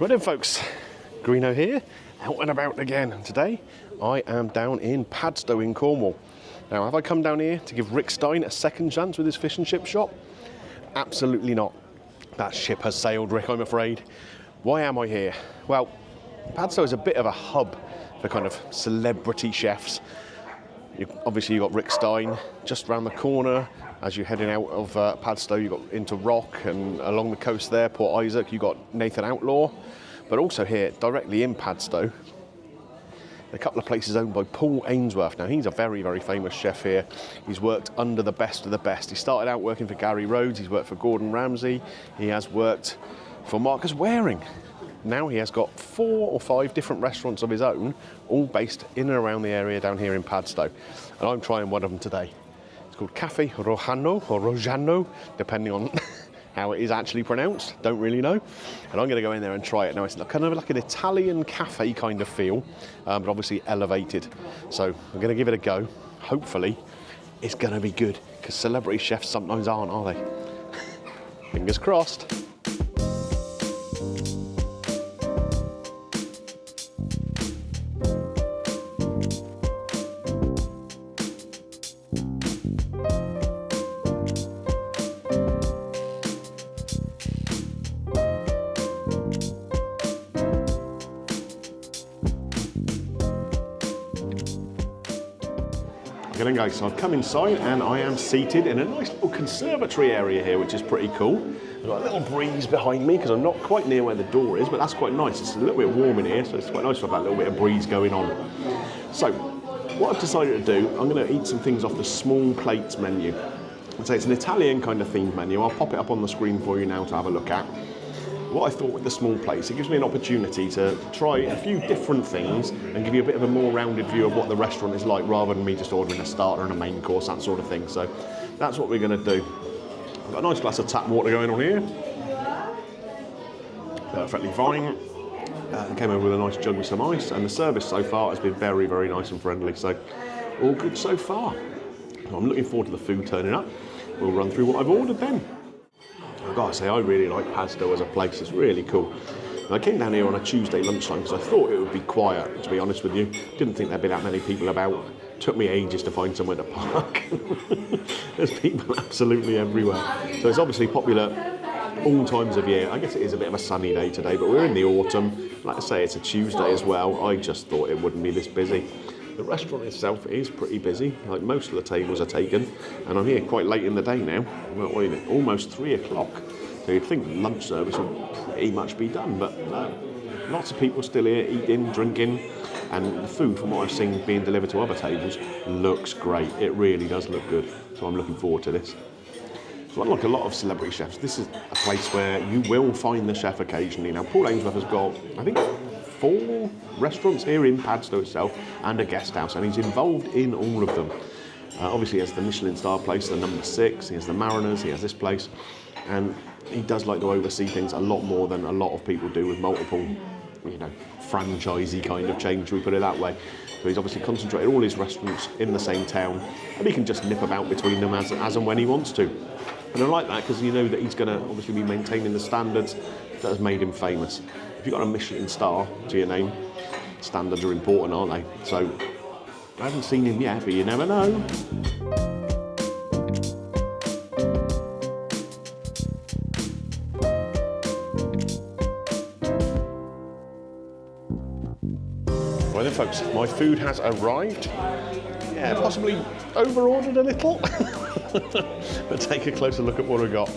Right then folks, Greeno here, out and about again. And today I am down in Padstow in Cornwall. Now have I come down here to give Rick Steins a second chance with his fish and chip shop? Absolutely not. That ship has sailed, Rick, I'm afraid. Why am I here? Well, Padstow is a bit of a hub for kind of celebrity chefs. Obviously you've got Rick Steins just round the corner. As you're heading out of Padstow, you've got into Rock, and along the coast there, Port Isaac, you've got Nathan Outlaw. But also here, directly in Padstow, a couple of places owned by Paul Ainsworth. Now, he's a very, very famous chef here. He's worked under the best of the best. He started out working for Gary Rhodes, he's worked for Gordon Ramsay, he has worked for Marcus Waring. Now he has got 4 or 5 different restaurants of his own, all based in and around the area down here in Padstow. And I'm trying one of them today. It's called Caffe Rojano, or Rojano, depending on how it is actually pronounced, don't really know. And I'm going to go in there and try it. Now it's kind of like an Italian cafe kind of feel, but obviously elevated. So I'm going to give it a go. Hopefully it's going to be good, because celebrity chefs sometimes aren't, are they? Fingers crossed. Okay then guys, so I've come inside and I am seated in a nice little conservatory area here, which is pretty cool. I've got a little breeze behind me because I'm not quite near where the door is, but that's quite nice. It's a little bit warm in here, so it's quite nice to have that little bit of breeze going on. So, what I've decided to do, I'm going to eat some things off the small plates menu. I'd say it's an Italian kind of themed menu. I'll pop it up on the screen for you now to have a look at. What I thought with the small plates, it gives me an opportunity to try a few different things and give you a bit of a more rounded view of what the restaurant is like, rather than me just ordering a starter and a main course, that sort of thing. So that's what we're going to do. I've got a nice glass of tap water going on here. Perfectly fine. Came over with a nice jug with some ice, and the service so far has been very, very nice and friendly. So all good so far. I'm looking forward to the food turning up. We'll run through what I've ordered then. I've got to say, I really like Padstow as a place. It's really cool. And I came down here on a Tuesday lunchtime because I thought it would be quiet, to be honest with you. Didn't think there'd be that many people about. Took me ages to find somewhere to park. There's people absolutely everywhere. So it's obviously popular all times of year. I guess it is a bit of a sunny day today, but we're in the autumn. Like I say, it's a Tuesday as well. I just thought it wouldn't be this busy. The restaurant itself is pretty busy, like most of the tables are taken, and I'm here quite late in the day now. Well, wait a minute, almost 3 o'clock. So you'd think lunch service would pretty much be done, but no. Lots of people still here eating, drinking, and the food, from what I've seen being delivered to other tables, looks great. It really does look good, so I'm looking forward to this. So unlike a lot of celebrity chefs, this is a place where you will find the chef occasionally. Now, Paul Ainsworth has got, I think, 4 restaurants here in Padstow itself and a guest house, and he's involved in all of them. Obviously he has the Michelin Star place, the number 6, he has the Mariners, he has this place, and he does like to oversee things a lot more than a lot of people do with multiple, you know, franchisey kind of chain, should we put it that way. So he's obviously concentrated all his restaurants in the same town, and he can just nip about between them as and when he wants to. And I like that because you know that he's going to obviously be maintaining the standards that has made him famous. If you've got a Michelin star to your name, standards are important, aren't they? So, I haven't seen him yet, but you never know. Well then folks, my food has arrived. Yeah, possibly over-ordered a little. But take a closer look at what I got.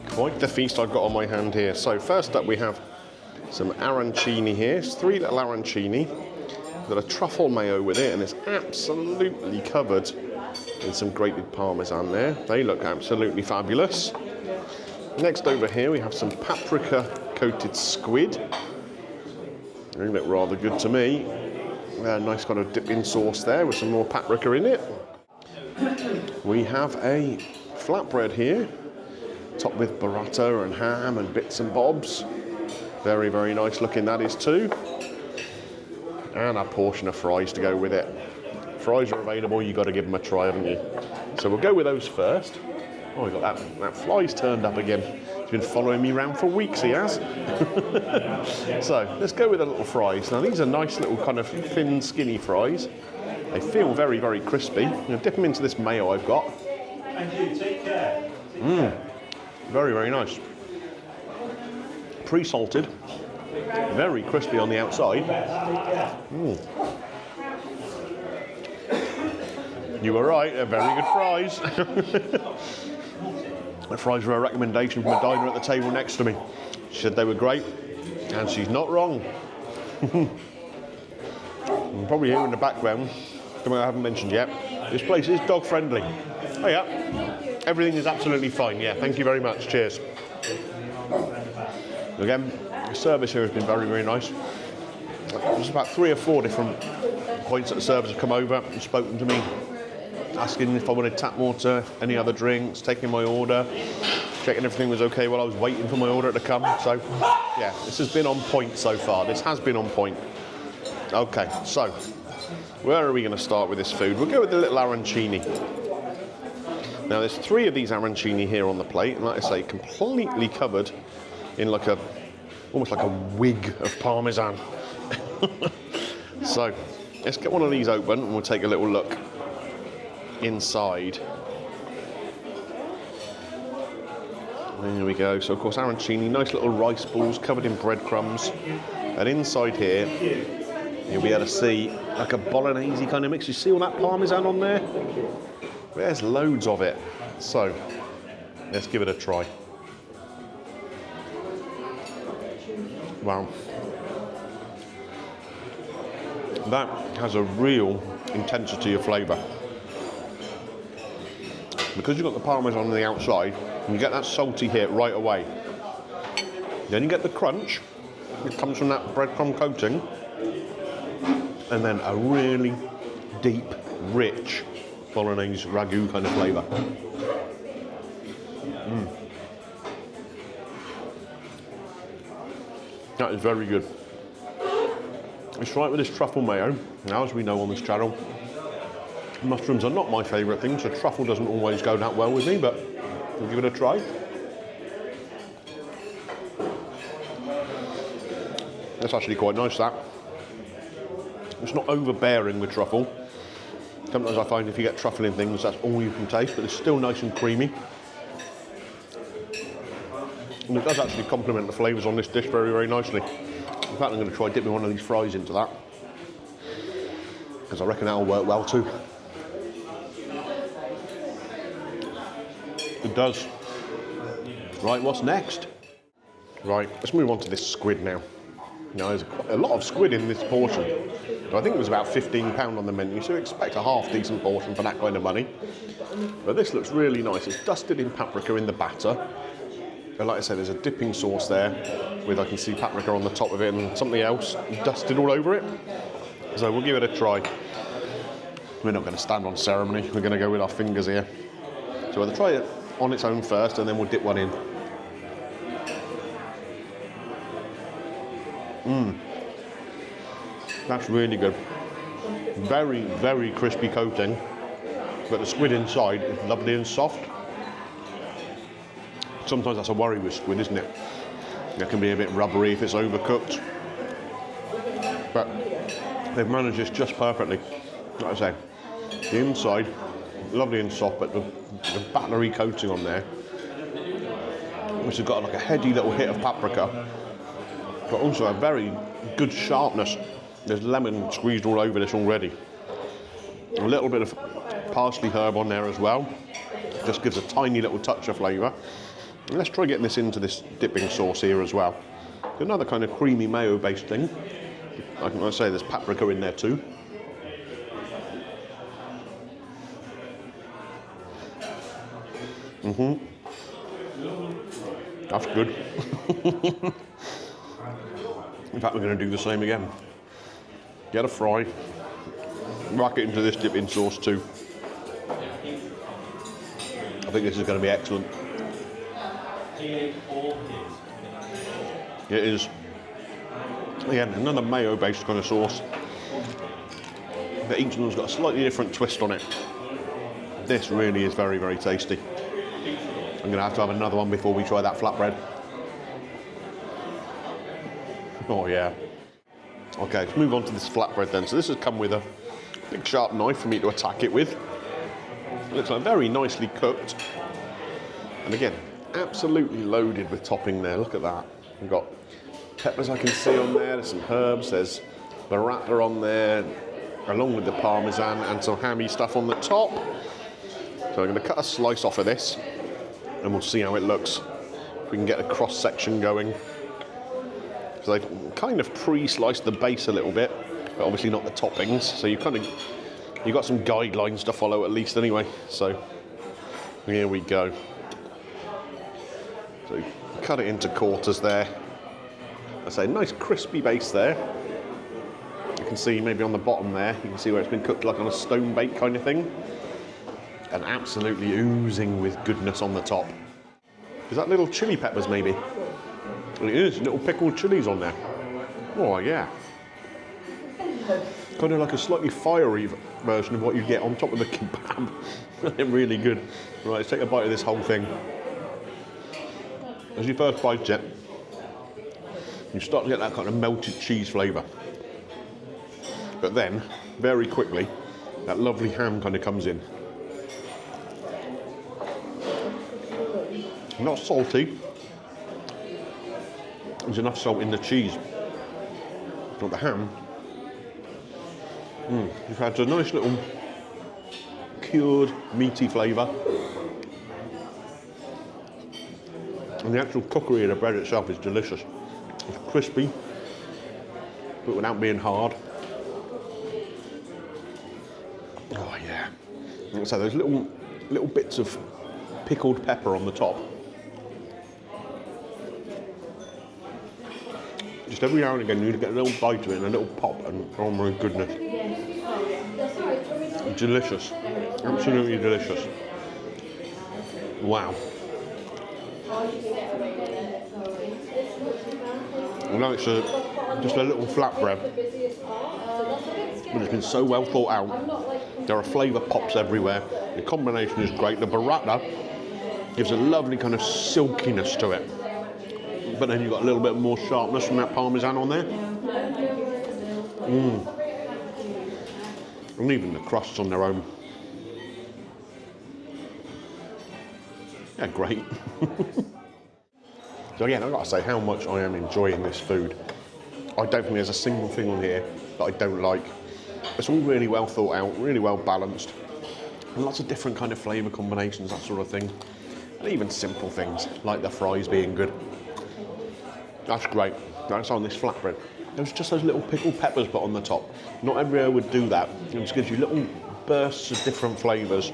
Quite the feast I've got on my hand here. So first up we have some arancini here. It's 3 little arancini. We've got a truffle mayo with it, and it's absolutely covered in some grated parmesan there. They look absolutely fabulous. Next over here we have some paprika coated squid. They look rather good to me. Nice kind of dipping sauce there with some more paprika in it. We have a flatbread here, topped with burrata and ham and bits and bobs. Very, very nice looking that is too. And a portion of fries to go with it. Fries are available, you've got to give them a try, haven't you? So we'll go with those first. Oh, we got that fly's turned up again. He's been following me around for weeks, he has. So let's go with the little fries. Now these are nice little kind of thin, skinny fries. They feel very, very crispy. I'm going to dip them into this mayo I've got. And you, take care. Very, very nice. Pre-salted. Very crispy on the outside. You were right, they're very good fries. The fries were a recommendation from a diner at the table next to me. She said they were great, and she's not wrong. You can probably hear in the background, something I haven't mentioned yet, this place is dog friendly. Oh yeah, everything is absolutely fine, yeah, thank you very much, cheers. Again, the service here has been very, very nice. There's about 3 or 4 different points that the servers have come over and spoken to me, asking if I wanted tap water, any other drinks, taking my order, checking everything was okay while I was waiting for my order to come. So, yeah, this has been on point so far. This has been on point. Okay, so, where are we going to start with this food? We'll go with the little arancini. Now, there's 3 of these arancini here on the plate, and like I say, completely covered in like almost like a wig of parmesan. So, let's get one of these open and we'll take a little look inside. There we go. So of course arancini, nice little rice balls covered in breadcrumbs, and inside here you'll be able to see like a bolognese kind of mix. You see all that parmesan on there? There's loads of it. So let's give it a try. Wow, that has a real intensity of flavour. Because you've got the parmesan on the outside, you get that salty hit right away. Then you get the crunch that comes from that breadcrumb coating, and then a really deep, rich bolognese ragu kind of flavour. That is very good. It's right with this truffle mayo. Now, as we know on this channel, mushrooms are not my favourite thing, so truffle doesn't always go that well with me, but we'll give it a try. That's actually quite nice, that. It's not overbearing with truffle. Sometimes I find if you get truffle in things, that's all you can taste, but it's still nice and creamy. And it does actually complement the flavours on this dish very, very nicely. In fact, I'm going to try dipping one of these fries into that, because I reckon that'll work well too. It does. Right, what's next? Right, let's move on to this squid now. Now, there's a lot of squid in this portion. So I think it was about £15 on the menu, so expect a half decent portion for that kind of money. But this looks really nice. It's dusted in paprika in the batter. And like I said, there's a dipping sauce there with, I can see paprika on the top of it and something else dusted all over it. So we'll give it a try. We're not going to stand on ceremony. We're going to go with our fingers here. So we'll try it on its own first, and then we'll dip one in. That's really good. Very, very crispy coating, but the squid inside is lovely and soft. Sometimes that's a worry with squid, isn't it? It can be a bit rubbery if it's overcooked. But they've managed this just perfectly. Like I say, the inside, lovely and soft, but the battery coating on there, which has got like a heady little hit of paprika, but also a very good sharpness. There's lemon squeezed all over this already. A little bit of parsley herb on there as well. Just gives a tiny little touch of flavour. And let's try getting this into this dipping sauce here as well. Another kind of creamy mayo-based thing. I can say there's paprika in there too. That's good. In fact, we're going to do the same again. Get a fry, whack it into this dipping sauce too. I think this is going to be excellent. It is, again, another mayo-based kind of sauce, but each one's got a slightly different twist on it. This really is very, very tasty. I'm going to have another one before we try that flatbread. Oh yeah. Okay, let's move on to this flatbread then. So this has come with a big sharp knife for me to attack it with. It looks like very nicely cooked. And again, absolutely loaded with topping there. Look at that. We've got peppers I can see on there. There's some herbs. There's burrata on there, along with the parmesan and some hammy stuff on the top. So I'm going to cut a slice off of this and we'll see how it looks. If we can get a cross section going. So they've kind of pre-sliced the base a little bit, but obviously not the toppings. So you've got some guidelines to follow at least anyway. So here we go. So cut it into quarters there. I say nice crispy base there. You can see maybe on the bottom there, you can see where it's been cooked like on a stone bake kind of thing. And absolutely oozing with goodness on the top. Is that little chili peppers maybe? It is, little pickled chilies on there. Oh yeah. Kind of like a slightly fiery version of what you get on top of the kebab. They're really good. Right, let's take a bite of this whole thing. As you first bite it, you start to get that kind of melted cheese flavour. But then, very quickly, that lovely ham kind of comes in. Not salty. There's enough salt in the cheese. But the ham, you've had a nice little cured meaty flavour. And the actual cookery of the bread itself is delicious. It's crispy, but without being hard. Oh yeah. So there's little bits of pickled pepper on the top. Just every now and again you need to get a little bite of it and a little pop, and oh my goodness. Delicious. Absolutely delicious. Wow. I know it's just a little flatbread, but it's been so well thought out. There are flavour pops everywhere. The combination is great. The burrata gives a lovely kind of silkiness to it. But then you've got a little bit more sharpness from that parmesan on there. And even the crusts on their own. Yeah, great. So again, I've got to say how much I am enjoying this food. I don't think there's a single thing on here that I don't like. It's all really well thought out, really well balanced. And lots of different kind of flavour combinations, that sort of thing. And even simple things, like the fries being good. That's great. That's on this flatbread. There's just those little pickled peppers put on the top. Not everywhere would do that. It just gives you little bursts of different flavours.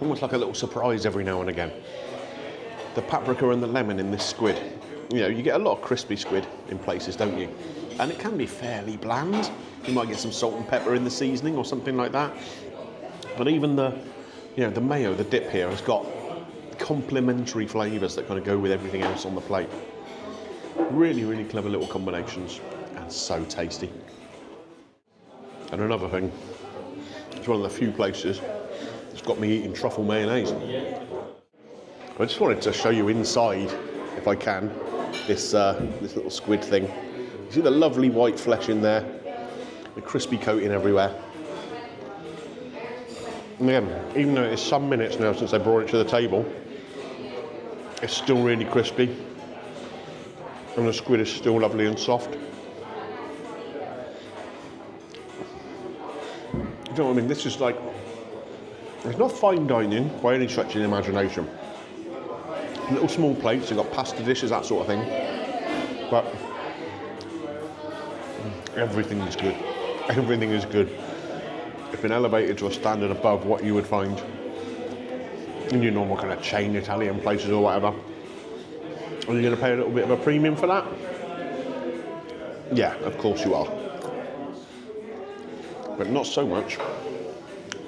Almost like a little surprise every now and again. The paprika and the lemon in this squid. You know, you get a lot of crispy squid in places, don't you? And it can be fairly bland. You might get some salt and pepper in the seasoning or something like that. But even the mayo, the dip here, has got complementary flavours that kind of go with everything else on the plate. Really, really clever little combinations, and so tasty. And another thing, it's one of the few places that's got me eating truffle mayonnaise. I just wanted to show you inside, if I can, this little squid thing. You see the lovely white flesh in there, the crispy coating everywhere. And again, even though it's some minutes now since I brought it to the table, it's still really crispy. And the squid is still lovely and soft. You know what I mean? This is like, it's not fine dining by any stretch of the imagination. Little small plates, you've got pasta dishes, that sort of thing. But everything is good. Everything is good. It's been elevated to a standard above what you would find in your normal kind of chain Italian places or whatever. Are you going to pay a little bit of a premium for that? Yeah, of course you are. But not so much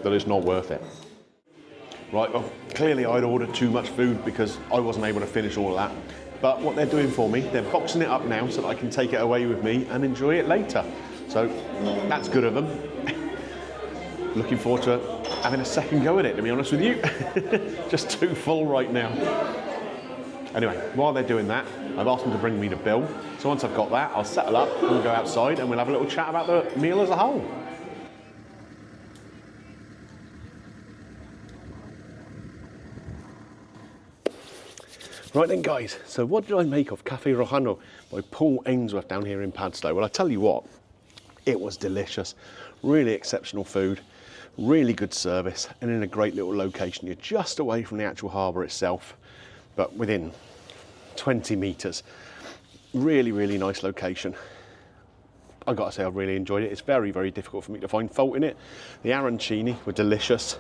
that it's not worth it. Right, well, clearly I'd ordered too much food because I wasn't able to finish all of that. But what they're doing for me, they're boxing it up now so that I can take it away with me and enjoy it later. So that's good of them. Looking forward to having a second go at it, to be honest with you. Just too full right now. Anyway, while they're doing that, I've asked them to bring me the bill. So once I've got that, I'll settle up and we'll go outside and we'll have a little chat about the meal as a whole. Right then guys, so what did I make of Caffe Rojano by Paul Ainsworth down here in Padstow? Well, I tell you what, it was delicious. Really exceptional food, really good service, and in a great little location. You're just away from the actual harbour itself, but within 20 metres. Really, really nice location. I've got to say I really enjoyed it. It's very, very difficult for me to find fault in it. The arancini were delicious.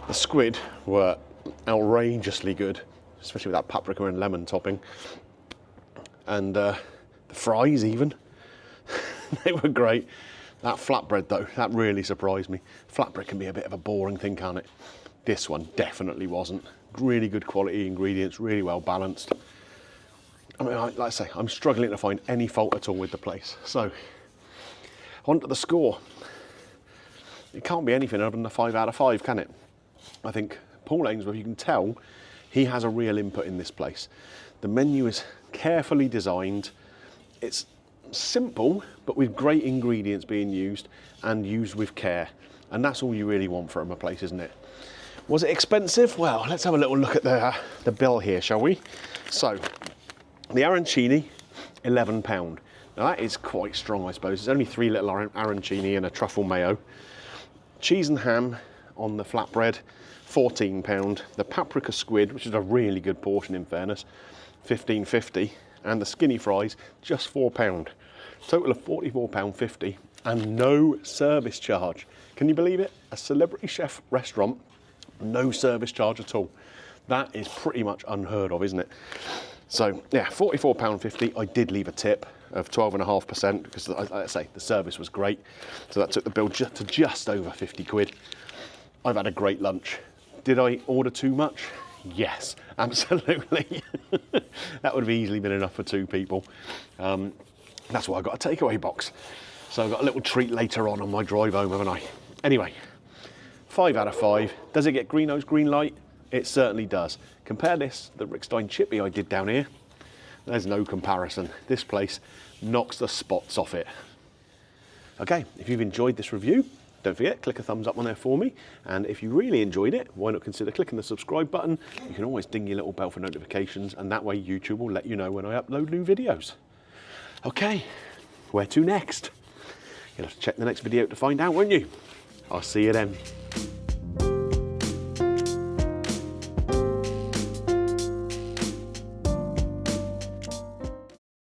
The squid were outrageously good, especially with that paprika and lemon topping. And the fries even, they were great. That flatbread though, that really surprised me. Flatbread can be a bit of a boring thing, can't it? This one definitely wasn't. Really good quality ingredients, really well balanced. I mean, like I say, I'm struggling to find any fault at all with the place. So, on to the score. It can't be anything other than a 5 out of 5, can it? I think Paul Ainsworth, you can tell, he has a real input in this place. The menu is carefully designed. It's simple, but with great ingredients being used and used with care. And that's all you really want from a place, isn't it? Was it expensive? Well, let's have a little look at the bill here, shall we? So, the arancini, £11. Now that is quite strong, I suppose. It's only 3 little arancini and a truffle mayo. Cheese and ham on the flatbread, £14. The paprika squid, which is a really good portion in fairness, £15.50. And the skinny fries, just £4. Total of £44.50 and no service charge. Can you believe it? A celebrity chef restaurant, no service charge at all. That is pretty much unheard of, isn't it? So yeah, £44.50. I did leave a tip of 12.5% because, like I say, the service was great. So that took the bill to just over 50 quid. I've had a great lunch. Did I order too much? Yes, absolutely. That would have easily been enough for 2 people. That's why I got a takeaway box. So I've got a little treat later on my drive home, haven't I? Anyway, 5 out of 5. Does it get Greeno's green light? It certainly does. Compare this to the Rick Steins chippy I did down here. There's no comparison. This place knocks the spots off it. Okay, if you've enjoyed this review, don't forget, click a thumbs up on there for me. And if you really enjoyed it, why not consider clicking the subscribe button? You can always ding your little bell for notifications, and that way YouTube will let you know when I upload new videos. Okay, where to next? You'll have to check the next video to find out, won't you? I'll see you then.